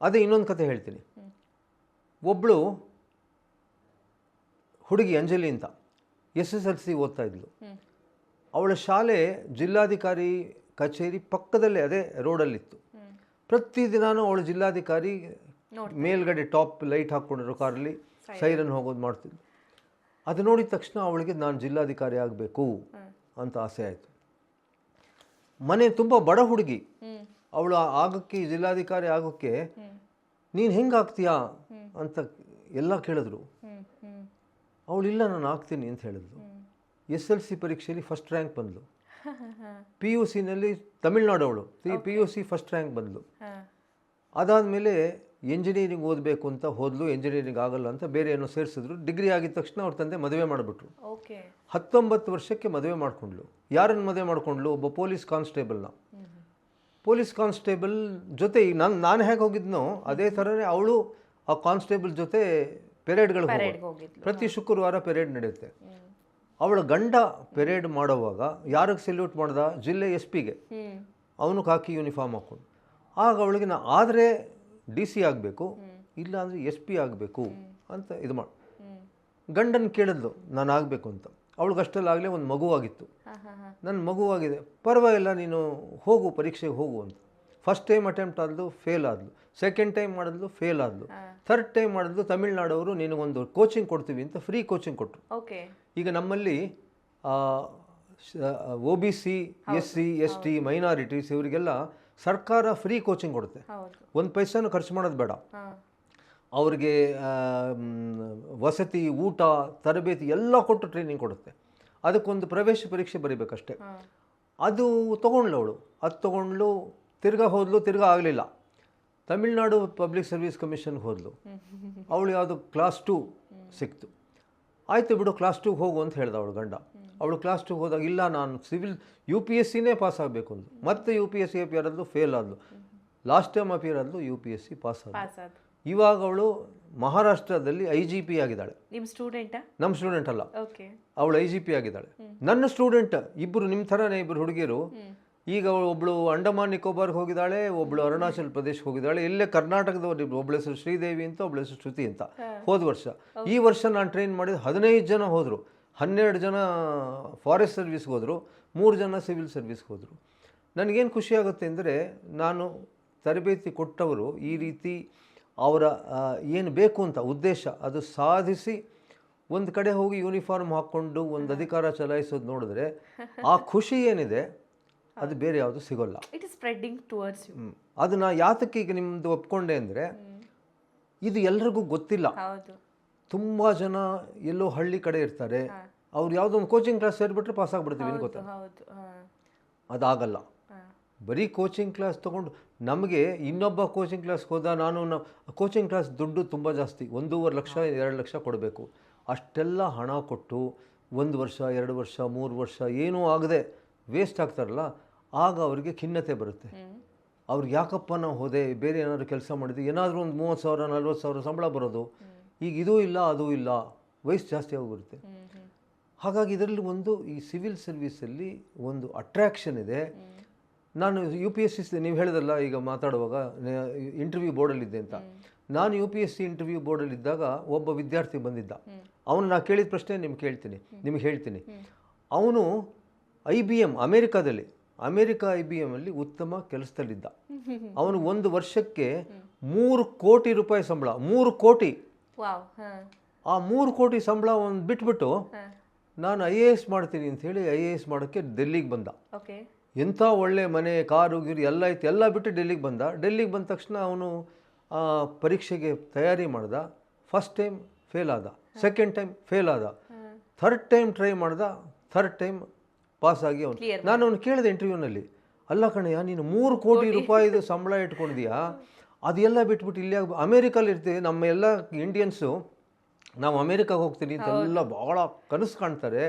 ಅದೇ ಇನ್ನೊಂದು ಕತೆ ಹೇಳ್ತೀನಿ. ಒಬ್ಬಳು ಹುಡುಗಿ ಅಂಜಲಿ ಅಂತ SSLC ಓದ್ತಾ ಇದ್ಲು. ಅವಳ ಶಾಲೆ ಜಿಲ್ಲಾಧಿಕಾರಿ ಕಚೇರಿ ಪಕ್ಕದಲ್ಲೇ ಅದೇ ರೋಡಲ್ಲಿತ್ತು. ಪ್ರತಿದಿನಾನು ಅವಳು ಜಿಲ್ಲಾಧಿಕಾರಿ ಮೇಲ್ಗಡೆ ಟಾಪ್ ಲೈಟ್ ಹಾಕ್ಕೊಂಡಿರೋ ಕಾರಲ್ಲಿ ಸೈರನ್ ಹೋಗೋದು ಮಾಡ್ತಿದ್ಲು. ಅದು ನೋಡಿದ ತಕ್ಷಣ ಅವಳಿಗೆ ನಾನು ಜಿಲ್ಲಾಧಿಕಾರಿ ಆಗಬೇಕು ಅಂತ ಆಸೆ ಆಯಿತು. ಮನೆ ತುಂಬ ಬಡ ಹುಡುಗಿ, ಅವಳು ಆಗೋಕ್ಕೆ ಜಿಲ್ಲಾಧಿಕಾರಿ ಆಗೋಕ್ಕೆ ನೀನು ಹೆಂಗೆ ಆಗ್ತೀಯಾ ಅಂತ ಎಲ್ಲ ಕೇಳಿದ್ರು. ಅವಳಿಲ್ಲ ನಾನು ಆಗ್ತೀನಿ ಅಂತ ಹೇಳಿದ್ಲು. SLC ಪರೀಕ್ಷೆಯಲ್ಲಿ ಫಸ್ಟ್ ರ್ಯಾಂಕ್ ಬಂದಳು. PUCನಲ್ಲಿ ತಮಿಳ್ನಾಡು ಅವಳು PUC ಫಸ್ಟ್ ರ್ಯಾಂಕ್ ಬಂದಳು. ಅದಾದಮೇಲೆ ಎಂಜಿನಿಯರಿಂಗ್ ಓದಬೇಕು ಅಂತ ಹೋದ್ಲು. ಎಂಜಿನಿಯರಿಂಗ್ ಆಗಲ್ಲ ಅಂತ ಬೇರೆ ಏನೋ ಸೇರಿಸಿದ್ರು. ಡಿಗ್ರಿ ಆಗಿದ ತಕ್ಷಣ ಅವ್ರ ತಂದೆ ಮದುವೆ ಮಾಡಿಬಿಟ್ರು. 19 ವರ್ಷಕ್ಕೆ ಮದುವೆ ಮಾಡ್ಕೊಂಡ್ಳು. ಯಾರನ್ನು ಮದುವೆ ಮಾಡ್ಕೊಂಡ್ಲು? ಒಬ್ಬ ಪೊಲೀಸ್ ಕಾನ್ಸ್ಟೇಬಲ್ನ. ಪೊಲೀಸ್ ಕಾನ್ಸ್ಟೇಬಲ್ ಜೊತೆ ನಾನು ಹೇಗೆ ಹೋಗಿದ್ನೋ ಅದೇ ಥರನೇ ಅವಳು ಆ ಕಾನ್ಸ್ಟೇಬಲ್ ಜೊತೆ ಪೆರೇಡ್ಗಳಿಗೆ ಹೋಗಿದ್ಲು. ಪ್ರತಿ ಶುಕ್ರವಾರ ಪೆರೇಡ್ ನಡೆಯುತ್ತೆ. ಅವಳ ಗಂಡ ಪೆರೇಡ್ ಮಾಡೋವಾಗ ಯಾರಿಗೆ ಸೆಲ್ಯೂಟ್ ಮಾಡ್ದ? ಜಿಲ್ಲೆ SP ಗೆ. ಅವನು ಕಾಕಿ ಯೂನಿಫಾರ್ಮ್ ಹಾಕ್ಕೊಂಡು. ಆಗ ಅವಳಿಗೆ ಆದರೆ DC ಆಗಬೇಕು, ಇಲ್ಲ ಅಂದರೆ SP ಆಗಬೇಕು ಅಂತ ಇದು ಮಾಡಿ ಗಂಡನ ಕೇಳಿದ್ಲು ನಾನು ಆಗಬೇಕು ಅಂತ. ಅವಳಿಗೆ ಅಷ್ಟಲ್ಲಾಗಲೇ ಒಂದು ಮಗುವಾಗಿತ್ತು. ನನ್ನ ಮಗುವಾಗಿದೆ, ಪರವಾಗಿಲ್ಲ ನೀನು ಹೋಗು ಪರೀಕ್ಷೆಗೆ ಹೋಗು ಅಂತ. ಫಸ್ಟ್ ಟೈಮ್ ಅಟೆಂಪ್ಟ್ ಆದ್ಲು, ಫೇಲ್ ಆದ್ಲು. ಸೆಕೆಂಡ್ ಟೈಮ್ ಮಾಡಿದ್ಲು, ಫೇಲ್ ಆದ್ಲು. ಥರ್ಡ್ ಟೈಮ್ ಮಾಡಿದ್ಲು. ತಮಿಳ್ನಾಡವರು ನಿನಗೊಂದು ಕೋಚಿಂಗ್ ಕೊಡ್ತೀವಿ ಅಂತ ಫ್ರೀ ಕೋಚಿಂಗ್ ಕೊಟ್ಟರು. ಈಗ ನಮ್ಮಲ್ಲಿ OBC SC ST ಮೈನಾರಿಟೀಸ್ ಇವರಿಗೆಲ್ಲ ಸರ್ಕಾರ ಫ್ರೀ ಕೋಚಿಂಗ್ ಕೊಡುತ್ತೆ. ಒಂದು ಪೈಸಾನು ಖರ್ಚು ಮಾಡೋದು ಬೇಡ. ಅವ್ರಿಗೆ ವಸತಿ, ಊಟ, ತರಬೇತಿ ಎಲ್ಲ ಕೊಟ್ಟು ಟ್ರೈನಿಂಗ್ ಕೊಡುತ್ತೆ. ಅದಕ್ಕೊಂದು ಪ್ರವೇಶ ಪರೀಕ್ಷೆ ಬರೀಬೇಕಷ್ಟೆ. ಅದು ತೊಗೊಂಡ್ಳು ಅವಳು. ಅದು ತೊಗೊಂಡ್ಳು, ತಿರ್ಗಾ ಹೋದ್ಲು, ತಿರ್ಗಾ ಆಗಲಿಲ್ಲ. ತಮಿಳ್ನಾಡು ಪಬ್ಲಿಕ್ ಸರ್ವಿಸ್ ಕಮಿಷನ್ಗೆ ಹೋದ್ಲು. ಅವಳು ಯಾವುದು ಕ್ಲಾಸ್ 2 ಸಿಕ್ತು. ಆಯಿತು ಬಿಡು, ಕ್ಲಾಸ್ 2 ಹೋಗು ಅಂತ ಹೇಳ್ದ ಅವಳು ಗಂಡ. ಅವಳು ಕ್ಲಾಸ್ 2 ಹೋದಾಗ ಇಲ್ಲ ನಾನು ಸಿವಿಲ್ UPSCನೇ ಪಾಸ್ ಆಗಬೇಕು ಅಂದು. ಮತ್ತೆ UPSC ಅಪಿಯರ್ ಆದ್ಲು, ಫೇಲ್ ಆದ್ಲು. ಲಾಸ್ಟ್ ಟೈಮ್ ಅಪಿಯರ್ ಆದ್ಲು, UPSC ಪಾಸ್ ಆದ್ಲು. ಇವಾಗ ಅವಳು ಮಹಾರಾಷ್ಟ್ರದಲ್ಲಿ IGP ಆಗಿದ್ದಾಳೆ. ನಮ್ಮ ಸ್ಟೂಡೆಂಟ್ ಅಲ್ಲ, ಅವಳು IGP ಆಗಿದ್ದಾಳೆ. ನನ್ನ ಸ್ಟೂಡೆಂಟ್ ಇಬ್ಬರು ನಿಮ್ಮ ಥರನೇ ಇಬ್ಬರು ಹುಡುಗಿಯರು. ಈಗ ಒಬ್ಬಳು ಅಂಡಮಾನ್ ನಿಕೋಬಾರ್ಗೆ ಹೋಗಿದ್ದಾಳೆ, ಒಬ್ಬಳು ಅರುಣಾಚಲ್ ಪ್ರದೇಶಕ್ಕೆ ಹೋಗಿದ್ದಾಳೆ. ಇಲ್ಲೇ ಕರ್ನಾಟಕದವ್ರು ಒಬ್ಬಳ ಹೆಸರು ಶ್ರೀದೇವಿ ಅಂತ, ಒಬ್ಬಳ ಹೆಸರು ಶ್ರುತಿ ಅಂತ. ಹೋದ ವರ್ಷ. ಈ ವರ್ಷ ನಾನು ಟ್ರೈನ್ ಮಾಡಿದ 15 ಜನ ಹೋದರು. 12 ಜನ ಫಾರೆಸ್ಟ್ ಸರ್ವಿಸ್ಗೆ ಹೋದರು, 3 ಜನ ಸಿವಿಲ್ ಸರ್ವಿಸ್ಗೆ ಹೋದರು. ನನಗೇನು ಖುಷಿಯಾಗುತ್ತೆ ಅಂದರೆ ನಾನು ತರಬೇತಿ ಕೊಟ್ಟವರು ಈ ರೀತಿ ಅವರ ಏನು ಬೇಕು ಅಂತ ಉದ್ದೇಶ ಅದು ಸಾಧಿಸಿ ಒಂದು ಕಡೆ ಹೋಗಿ ಯೂನಿಫಾರ್ಮ್ ಹಾಕ್ಕೊಂಡು ಒಂದು ಅಧಿಕಾರ ಚಲಾಯಿಸೋದು ನೋಡಿದ್ರೆ ಆ ಖುಷಿ ಏನಿದೆ ಅದು ಬೇರೆ ಯಾವುದು ಸಿಗೋಲ್ಲ. ಅದನ್ನು ಯಾತಕ್ಕೆ ಈಗ ನಿಮ್ಮದು ಒಪ್ಕೊಂಡೆ ಅಂದರೆ ಇದು ಎಲ್ರಿಗೂ ಗೊತ್ತಿಲ್ಲ. ತುಂಬ ಜನ ಎಲ್ಲೋ ಹಳ್ಳಿ ಕಡೆ ಇರ್ತಾರೆ, ಅವ್ರು ಯಾವುದೋ ಒಂದು ಕೋಚಿಂಗ್ ಕ್ಲಾಸ್ ಸೇರಿಬಿಟ್ರೆ ಪಾಸ್ ಆಗಿಬಿಡ್ತೀವಿ ಅಂತ ಗೊತ್ತಾ. ಅದಾಗಲ್ಲ. ಬರೀ ಕೋಚಿಂಗ್ ಕ್ಲಾಸ್ ತೊಗೊಂಡು ನಮಗೆ ಇನ್ನೊಬ್ಬ ಕೋಚಿಂಗ್ ಕ್ಲಾಸ್ಗೆ ಹೋದ, ಕೋಚಿಂಗ್ ಕ್ಲಾಸ್ ದುಡ್ಡು ತುಂಬ ಜಾಸ್ತಿ, 1.5 ಲಕ್ಷ 2 ಲಕ್ಷ ಕೊಡಬೇಕು. ಅಷ್ಟೆಲ್ಲ ಹಣ ಕೊಟ್ಟು 1 ವರ್ಷ 2 ವರ್ಷ 3 ವರ್ಷ ಏನೂ ಆಗದೆ ವೇಸ್ಟ್ ಆಗ್ತಾರಲ್ಲ, ಆಗ ಅವರಿಗೆ ಖಿನ್ನತೆ ಬರುತ್ತೆ. ಅವ್ರಿಗೆ ಯಾಕಪ್ಪ ನಾವು ಹೋದೆ, ಬೇರೆ ಏನಾದರೂ ಕೆಲಸ ಮಾಡಿದ್ವಿ, ಏನಾದರೂ ಒಂದು 30,000 40,000 ಸಂಬಳ ಬರೋದು, ಈಗ ಇದೂ ಇಲ್ಲ ಅದೂ ಇಲ್ಲ, ವಯಸ್ಸು ಜಾಸ್ತಿ ಆಗಿಬಿಡುತ್ತೆ. ಹಾಗಾಗಿ ಇದರಲ್ಲಿ ಒಂದು ಈ ಸಿವಿಲ್ ಸರ್ವೀಸಲ್ಲಿ ಒಂದು ಅಟ್ರ್ಯಾಕ್ಷನ್ ಇದೆ. ನಾನು UPSC ನೀವು ಹೇಳಿದಲ್ಲ ಈಗ ಮಾತಾಡುವಾಗ ಇಂಟರ್ವ್ಯೂ ಬೋರ್ಡಲ್ಲಿದ್ದೆ ಅಂತ. ನಾನು UPSC ಇಂಟರ್ವ್ಯೂ ಬೋರ್ಡಲ್ಲಿದ್ದಾಗ ಒಬ್ಬ ವಿದ್ಯಾರ್ಥಿ ಬಂದಿದ್ದ. ಅವನು ನಾನು ಕೇಳಿದ ಪ್ರಶ್ನೆ ನಿಮಗೆ ಹೇಳ್ತೀನಿ. ಅವನು IBM ಅಮೇರಿಕಾ IBM ಅಲ್ಲಿ ಉತ್ತಮ ಕೆಲಸದಲ್ಲಿದ್ದ. ಅವನು 1 ವರ್ಷಕ್ಕೆ 3 ಕೋಟಿ ರೂಪಾಯಿ ಸಂಬಳ. 3 ಕೋಟಿ. ಆ 3 ಕೋಟಿ ಸಂಬಳ ಒಂದು ಬಿಟ್ಬಿಟ್ಟು ನಾನು IAS ಮಾಡ್ತೀನಿ ಅಂತ ಹೇಳಿ IAS ಮಾಡೋಕ್ಕೆ ಡೆಲ್ಲಿಗೆ ಬಂದ. ಎಂಥ ಒಳ್ಳೆ ಮನೆ, ಕಾರು ಗೀರು ಎಲ್ಲ ಇತ್ತು, ಎಲ್ಲ ಬಿಟ್ಟು ಡೆಲ್ಲಿಗೆ ಬಂದ. ಡೆಲ್ಲಿಗೆ ಬಂದ ತಕ್ಷಣ ಅವನು ಪರೀಕ್ಷೆಗೆ ತಯಾರಿ ಮಾಡ್ದ. ಫಸ್ಟ್ ಟೈಮ್ ಫೇಲ್ ಆದ, ಸೆಕೆಂಡ್ ಟೈಮ್ ಫೇಲ್ ಆದ, ಥರ್ಡ್ ಟೈಮ್ ಟ್ರೈ ಮಾಡ್ದ, ಥರ್ಡ್ ಟೈಮ್ ಪಾಸ್ ಆಗಿ ನಾನು ಅವನು ಕೇಳಿದೆ ಇಂಟರ್ವ್ಯೂನಲ್ಲಿ, ಅಲ್ಲ ಕಣಯ್ಯ ನೀನು 3 ಕೋಟಿ ರೂಪಾಯಿದು ಸಂಬಳ ಇಟ್ಕೊಂಡಿದೀಯಾ, ಅದೆಲ್ಲ ಬಿಟ್ಬಿಟ್ಟು ಇಲ್ಲಿ ಅಮೇರಿಕಲ್ಲಿ ಇರ್ತೀವಿ. ನಮ್ಮ ಎಲ್ಲ ಇಂಡಿಯನ್ಸು ನಾವು ಅಮೇರಿಕಾಗೆ ಹೋಗ್ತೀನಿ ಅಂತೆಲ್ಲ ಭಾಳ ಕನಸು ಕಾಣ್ತಾರೆ.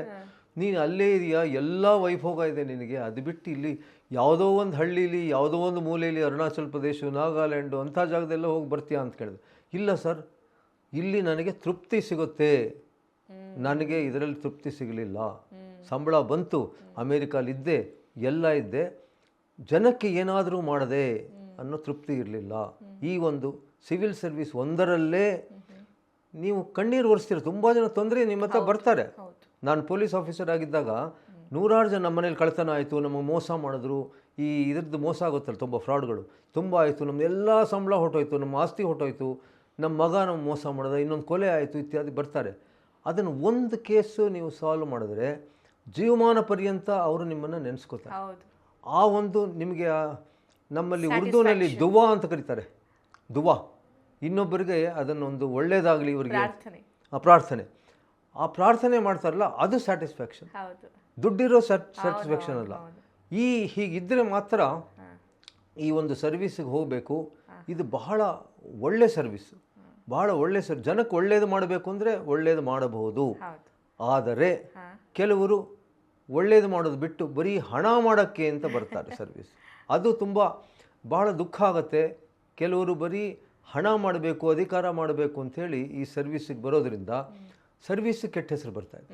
ನೀನು ಅಲ್ಲೇ ಇದೆಯಾ, ಎಲ್ಲ ವೈಭೋಗ ಇದೆ ನಿನಗೆ, ಅದು ಬಿಟ್ಟು ಇಲ್ಲಿ ಯಾವುದೋ ಒಂದು ಹಳ್ಳೀಲಿ ಯಾವುದೋ ಒಂದು ಮೂಲೆಯಲ್ಲಿ ಅರುಣಾಚಲ್ ಪ್ರದೇಶ, ನಾಗಾಲ್ಯಾಂಡು ಅಂಥ ಜಾಗದೆಲ್ಲ ಹೋಗಿ ಬರ್ತೀಯಾ ಅಂತ ಕೇಳಿದೆ. ಇಲ್ಲ ಸರ್, ಇಲ್ಲಿ ನನಗೆ ತೃಪ್ತಿ ಸಿಗುತ್ತೆ, ನನಗೆ ಇದರಲ್ಲಿ ತೃಪ್ತಿ ಸಿಗಲಿಲ್ಲ. ಸಂಬಳ ಬಂತು, ಅಮೇರಿಕಲ್ಲಿದ್ದೆ, ಎಲ್ಲ ಇದ್ದೆ, ಜನಕ್ಕೆ ಏನಾದರೂ ಮಾಡದೆ ಅನ್ನೋ ತೃಪ್ತಿ ಇರಲಿಲ್ಲ. ಈ ಒಂದು ಸಿವಿಲ್ ಸರ್ವಿಸ್ ಒಂದರಲ್ಲೇ ನೀವು ಕಣ್ಣೀರು ಒರೆಸ್ತೀರ. ತುಂಬ ಜನ ತೊಂದರೆ ನಿಮ್ಮ ಹತ್ರ ಬರ್ತಾರೆ. ನಾನು ಪೊಲೀಸ್ ಆಫೀಸರ್ ಆಗಿದ್ದಾಗ ನೂರಾರು ಜನ ನಮ್ಮ ಮನೇಲಿ ಕಳ್ತನ ಆಯಿತು, ನಮಗೆ ಮೋಸ ಮಾಡಿದ್ರು, ಈ ಇದ್ರದ್ದು ಮೋಸ ಆಗುತ್ತಲ್ಲ ತುಂಬ ಫ್ರಾಡ್ಗಳು ತುಂಬ ಆಯಿತು, ನಮ್ಮದೆಲ್ಲ ಸಂಬಳ ಹೊಟ್ಟೋಯ್ತು, ನಮ್ಮ ಆಸ್ತಿ ಹೊಟ್ಟೋಯ್ತು, ನಮ್ಮ ಮಗ ನಾವು ಮೋಸ ಮಾಡಿದ, ಇನ್ನೊಂದು ಕೊಲೆ ಆಯಿತು ಇತ್ಯಾದಿ ಬರ್ತಾರೆ. ಅದನ್ನು ಒಂದು ಕೇಸು ನೀವು ಸಾಲ್ವ್ ಮಾಡಿದ್ರೆ ಜೀವಮಾನ ಪರ್ಯಂತ ಅವರು ನಿಮ್ಮನ್ನು ನೆನೆಸ್ಕೋತಾರೆ. ಆ ಒಂದು ನಿಮಗೆ ನಮ್ಮಲ್ಲಿ ಉರ್ದುನಲ್ಲಿ ದುವಾ ಅಂತ ಕರೀತಾರೆ. ದುವಾ ಇನ್ನೊಬ್ಬರಿಗೆ ಅದನ್ನೊಂದು ಒಳ್ಳೆಯದಾಗಲಿ ಇವರಿಗೆ ಪ್ರಾರ್ಥನೆ. ಆ ಪ್ರಾರ್ಥನೆ ಮಾಡ್ತಾರಲ್ಲ ಅದು ಸ್ಯಾಟಿಸ್ಫ್ಯಾಕ್ಷನ್, ದುಡ್ಡಿರೋ ಸ್ಯಾಟಿಸ್ಫ್ಯಾಕ್ಷನ್ ಅಲ್ಲ. ಹೀಗಿದ್ದರೆ ಮಾತ್ರ ಈ ಒಂದು ಸರ್ವಿಸಿಗೆ ಹೋಗಬೇಕು. ಇದು ಬಹಳ ಒಳ್ಳೆ ಸರ್ವಿಸ್, ಬಹಳ ಒಳ್ಳೆ ಜನಕ್ಕೆ ಒಳ್ಳೇದು ಮಾಡಬೇಕು ಅಂದರೆ ಒಳ್ಳೇದು ಮಾಡಬಹುದು. ಆದರೆ ಕೆಲವರು ಒಳ್ಳೇದು ಮಾಡೋದು ಬಿಟ್ಟು ಬರೀ ಹಣ ಮಾಡೋಕ್ಕೆ ಅಂತ ಬರ್ತಾರೆ ಸರ್ವಿಸ್. ಅದು ತುಂಬ ಬಹಳ ದುಃಖ ಆಗುತ್ತೆ. ಕೆಲವರು ಬರೀ ಹಣ ಮಾಡಬೇಕು, ಅಧಿಕಾರ ಮಾಡಬೇಕು ಅಂಥೇಳಿ ಈ ಸರ್ವಿಸಿಗೆ ಬರೋದರಿಂದ ಸರ್ವಿಸಿಗೆ ಕೆಟ್ಟ ಹೆಸರು ಬರ್ತಾಯಿದೆ.